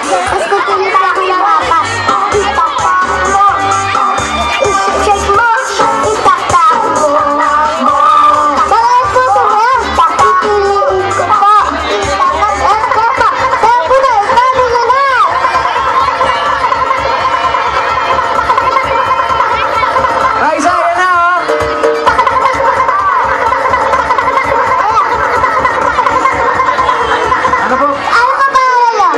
Tapos kukulit ako ng apat. I-shake mo, itaktak mo. Bakit po sumayaw? Pipiliin ko po. Kaya po na, sabi na na. Raisa, yan na oh. Ano po? Ano ka ba alam?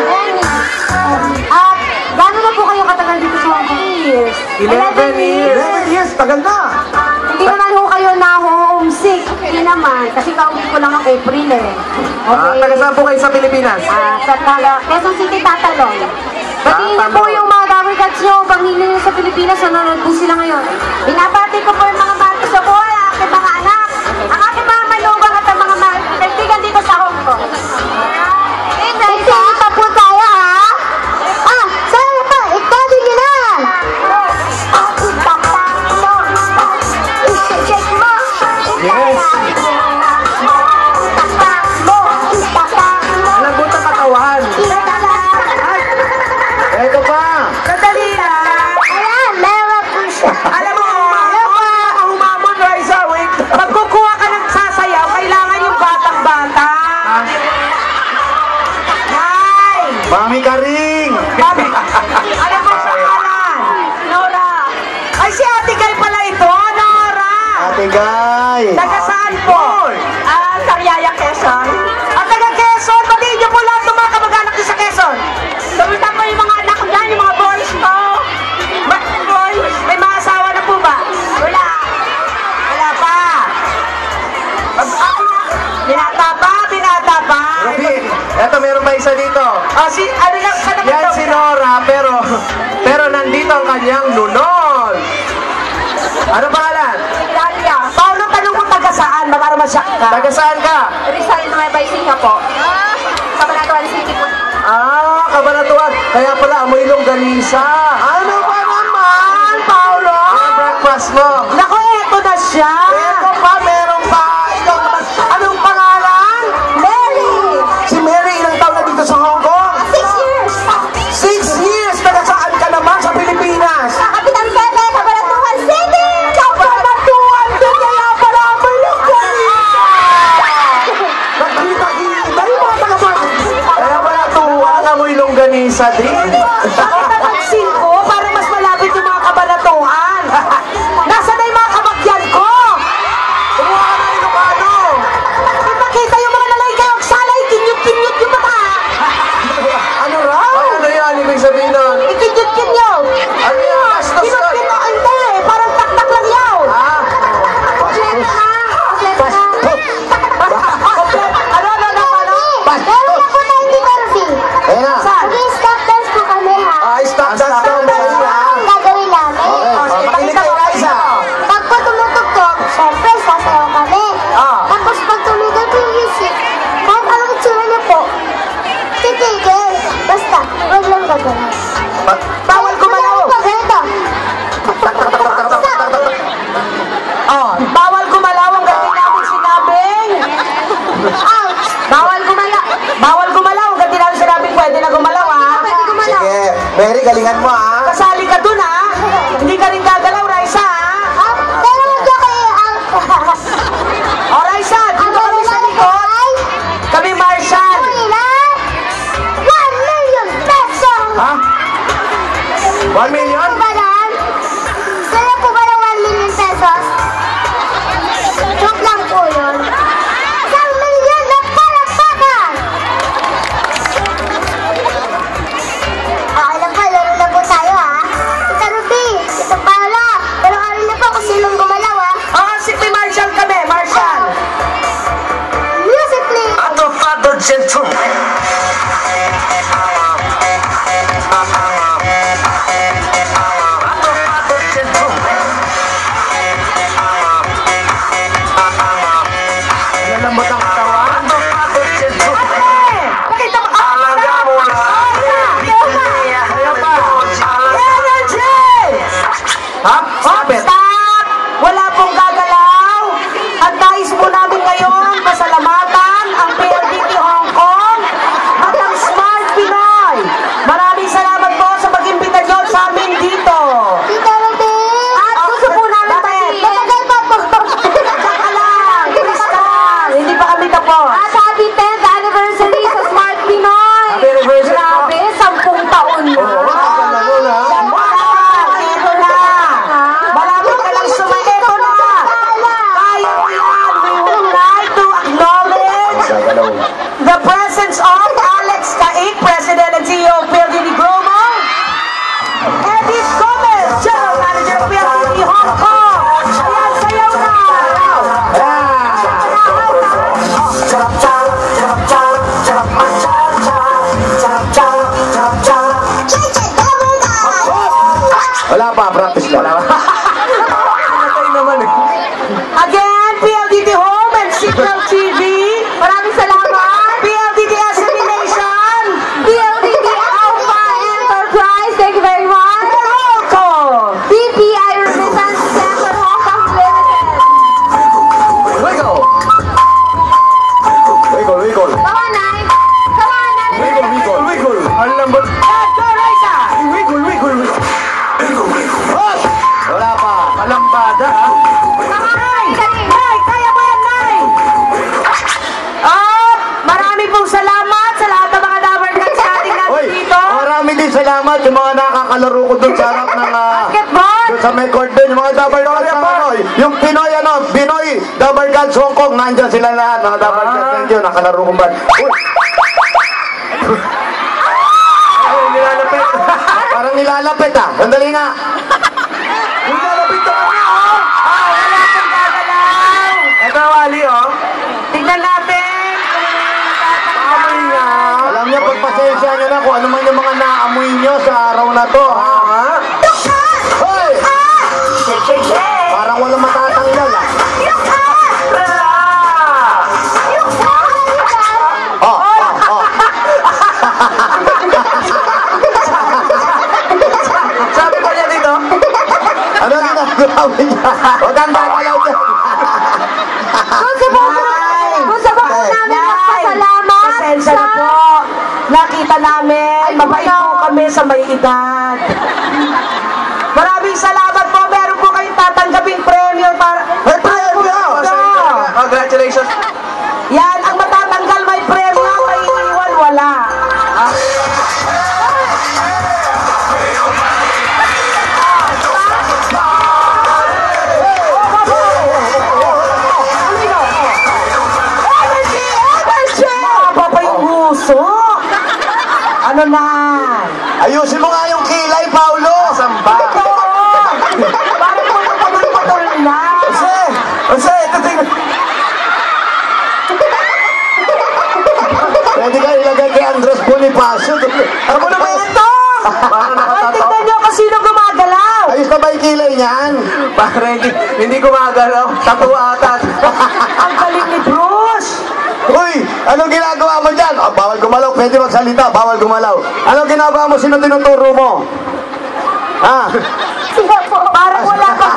Gano'n na po kayo katagal dito sa Hong Kong? 11 years. 11 years, tagal na. Hindi naman ho kayo na-homesick. Hindi naman. Kasi kauwi ko lang ng April eh. Okay. Taga saan po kayo sa Pilipinas? Sa Quezon City, Tatalon. Batiin niyo po yung mga Dabarkats nyo. Panghingi nyo sa Pilipinas, nanonood po sila ngayon. Binabati ko po yung mga bata sa buhay, ang aking mga anak, ang aking mga manugang at ang mga kaibigan dito sa Hong Kong. Ito po tayo ha? Saan pa? Itabi nyo na! I-shake mo! Yes. Lambot ang katawan. Ito pa. Kadali na. Ayan, meron po siya. Alam mo, ang humamon, Raisa, wait. Pag kukuha ka ng sasayaw, kailangan yung batang-bata. Hi! Mami Karing. Babi, alam mo sa pangalan? Nora. Ay, si Ate Guy pala ito, Nora. Ate Guy. Taga saan po? Sariaya, Quezon. Taga Quezon, pati niyo po lahat ng mga kamag-anak niyo sa Quezon. Tumita po yung mga anak niya, yung mga boys ko. Boys, may mga asawa na po ba? Wala. Wala pa. Binata pa, binata pa. Ruby, eto meron pa isa dito. Ano lang, sa naman Yan si Nora, pero nandito ang kanyang nunod. Ano pangalan? Dalia. Paolo, tanong mo taga saan? Baka masyak ka. Taga saan ka? Rizal Nueva Ecija po. Cabanatuan City po. Kabanatuan. Kaya pala, amoy longganisa. Ano ba naman, Paolo? Ano breakfast mo? Naku, eto na siya. Ito pa, meron pa. Ikaw naman. Anong pangalan? Mary! Si Mary, ilang taon na dito sa Hong Kong? 6 years! 6 years. Taga saan ka naman sa Pilipinas? Kapitan Pepe, Cabanatuan City! Cabanatuan din kaya pala amoy longganisa. Nakita-kita yung mga taga-Mar. Kaya pala tuwang amoy longganisa din. Tataksin ko para mas malapit yung mga kabanatuan. Nasaan na yung mga kabakyan ko? Kumuha ka na rin ano? Ipakita yung mga lalay kayo. Salay, kinyut-kinyut yung mata. Ano raw? Ano yan? Ibig sabihin nun? Ikinyut-kinyut. Ano yan? Gastos ka. Kinyut-kinyut. Hindi, parang tak-tak lang yaw. Ah? Kompleto na! Kompleto na! Ano? Meron na po tayo dito, Ruby. Ayan na. Saan? Mag-stop dance po kami ha. Stop dance Stop dance po ang gagawin namin. Makinig kayo, Raisa. Pag po tumutugtog, syempre sasayaw kami. Ah. Tapos pag tumigil po yung music, kahit anong itsura niyo po, titigil. Basta, huwag lang gagawin. Bawal gumalaw. Ganito. Bawal gumalaw ang gating namin sinabing. Ouch! Bawal gumalaw. Bawal gumalaw ang gating namin sinabing pwede na gumalaw ha. Pwede gumalaw. Sige, Mary, galingan mo ah. Kasali ka dun ha. Hindi ka rin gagalaw, Raisa ha. Pero medyo kayo ang... O Raisa, dito kami sa likod. Kami Marshall. Nila, 1 million pesos! Ha? 1 million? Ba yan? Sa'yo po ba ng 1 million pesos? Joke lang po yun. 1 million na palakpakan! Okay lang po, laro na po tayo pa, practice lang. Pinatay naman eh. Again, PLDT Home and Signal TV. Maraming salamat. PLDT Assimilation. PLDT Alpha Enterprise, thank you very much. Roll call. DPI Remittance Center Hong Kong Limited. Wiggle! Wiggle, wiggle. Come on, Nay. Come on, Nanay. Wiggle, wiggle. Wiggle! Ang lambot. Let's go, Raisa. Wiggle, wiggle, wiggle. Hop! Wala pa. Malambada ah. Nay, Nay, kaya mo yan, Nay. At marami pong salamat sa lahat ng mga Dabber Cats natin natin Hoy, dito. marami din salamat yung mga nakakalaro ko doon sa harap ng Basketball. doon sa may court din, yung mga Dabber Gods ng ano, yung Pinoy Pinoy Dabber Gods Hong Kong, nandyan sila lahat, mga Dabber Gods, thank you, nakalaro kong ba? Uy, Ay, nilalapit. parang nilalapit ah, sandali nga. Nilalapit na kami oh. Wala pong gagalaw. Ito, Wally oh. Tingnan natin kung Amoy nga. Alam niyo, pagpasensya niyo na kung ano man yung mga naamoy niyo sa araw na to, ha? Ha? Hoy! Parang walang matatanggal ah. Oh, oh, oh. Sabi ko niya dito. Ano ginagawa mo niya? Huwag kang gagalaw dyan. Gusto po namin magpasalamat Pasensya na po. Nakita namin, mabait po kami sa may edad. Maraming salamat po. Meron po kayong tatanggaping premyo para... May premyo! Congratulations. Yan, ang matatanggal may premyo, may iniwan, wala. Maba pa yung puso. Ano na? Ayusin mo nga yung kilay, Paulo! Samba. Ito! Parang putol na. Kasi, ito tingnan. Pwede ka ilagay kay Andres Bonifacio. Ako na ba ito? Parang Ay, nakatato. tignan nyo kung sino gumagalaw. Ayos na ba yung kilay niyan? Parang hindi gumagalaw. Tattoo ata. Ang galing ni Bruce. Uy, anong ginagawa mo dyan? Ah, bawal gumalaw, pwede magsalita, bawal gumalaw. Anong ginagawa mo? Sino tinuturo mo? Ha? Parang wala kang